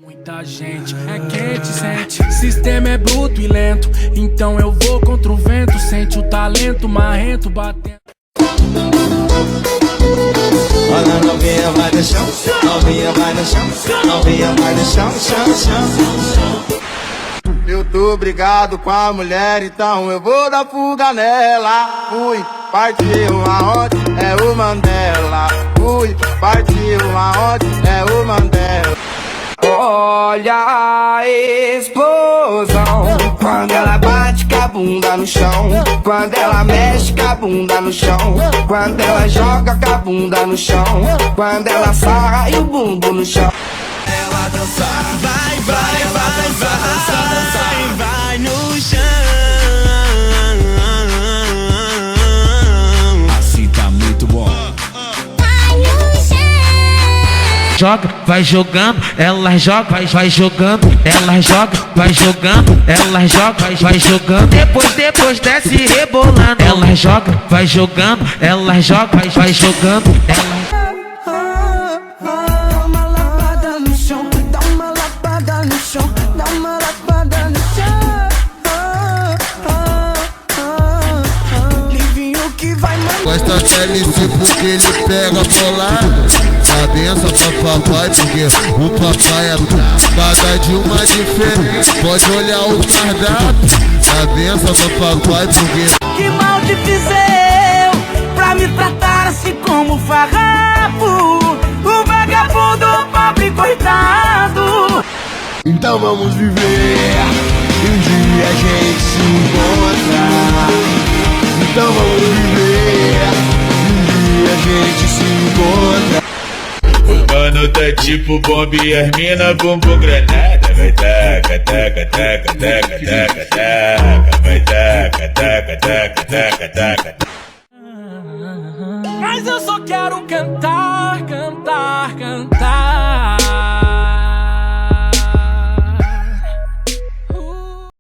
Muita gente é quente, sente. Sistema é bruto e lento, então eu vou contra o vento. Sente o talento marrento batendo. Olha, novinha vai no chão, novinha vai no chão, novinha vai no chão, chão, chão. Eu tô brigado com a mulher, então eu vou dar fuga nela. Fui, partiu aonde? É o Mandela. Fui, partiu aonde? É o Mandela. Olha a explosão quando ela bate com a bunda no chão, quando ela mexe com a bunda no chão, quando ela joga com a bunda no chão, quando ela sarra e o bumbum no chão. Ela dançar, vai, vai, ela dançar, dançar, dançar, vai no chão. Assim tá muito bom. Joga, vai jogando, ela joga, vai jogando, ela joga, vai jogando, ela joga, vai jogando. Depois desce rebolando, ela joga, vai jogando, ela joga, vai jogando, ela. Dá uma lapada no chão, dá uma lapada no chão, dá uma lapada no chão. Livinho que vai mandar. Gosta TLC porque ele pega bolado. A benção pra papai porque o papai é cada de uma diferente. Pode olhar o cardápio. A benção pra papai porque Que mal te fiz eu pra me tratar assim como farrapo, o vagabundo pobre coitado. Então vamos viver, e um dia a gente se encontra. Então vamos viver, e um dia a gente se encontra. O mano tá tipo bomba e as mina bumbum granada. Vai taca, taca, taca, taca, taca, taca. Vai taca, taca, taca, taca, taca. Mas eu só quero cantar, cantar, cantar.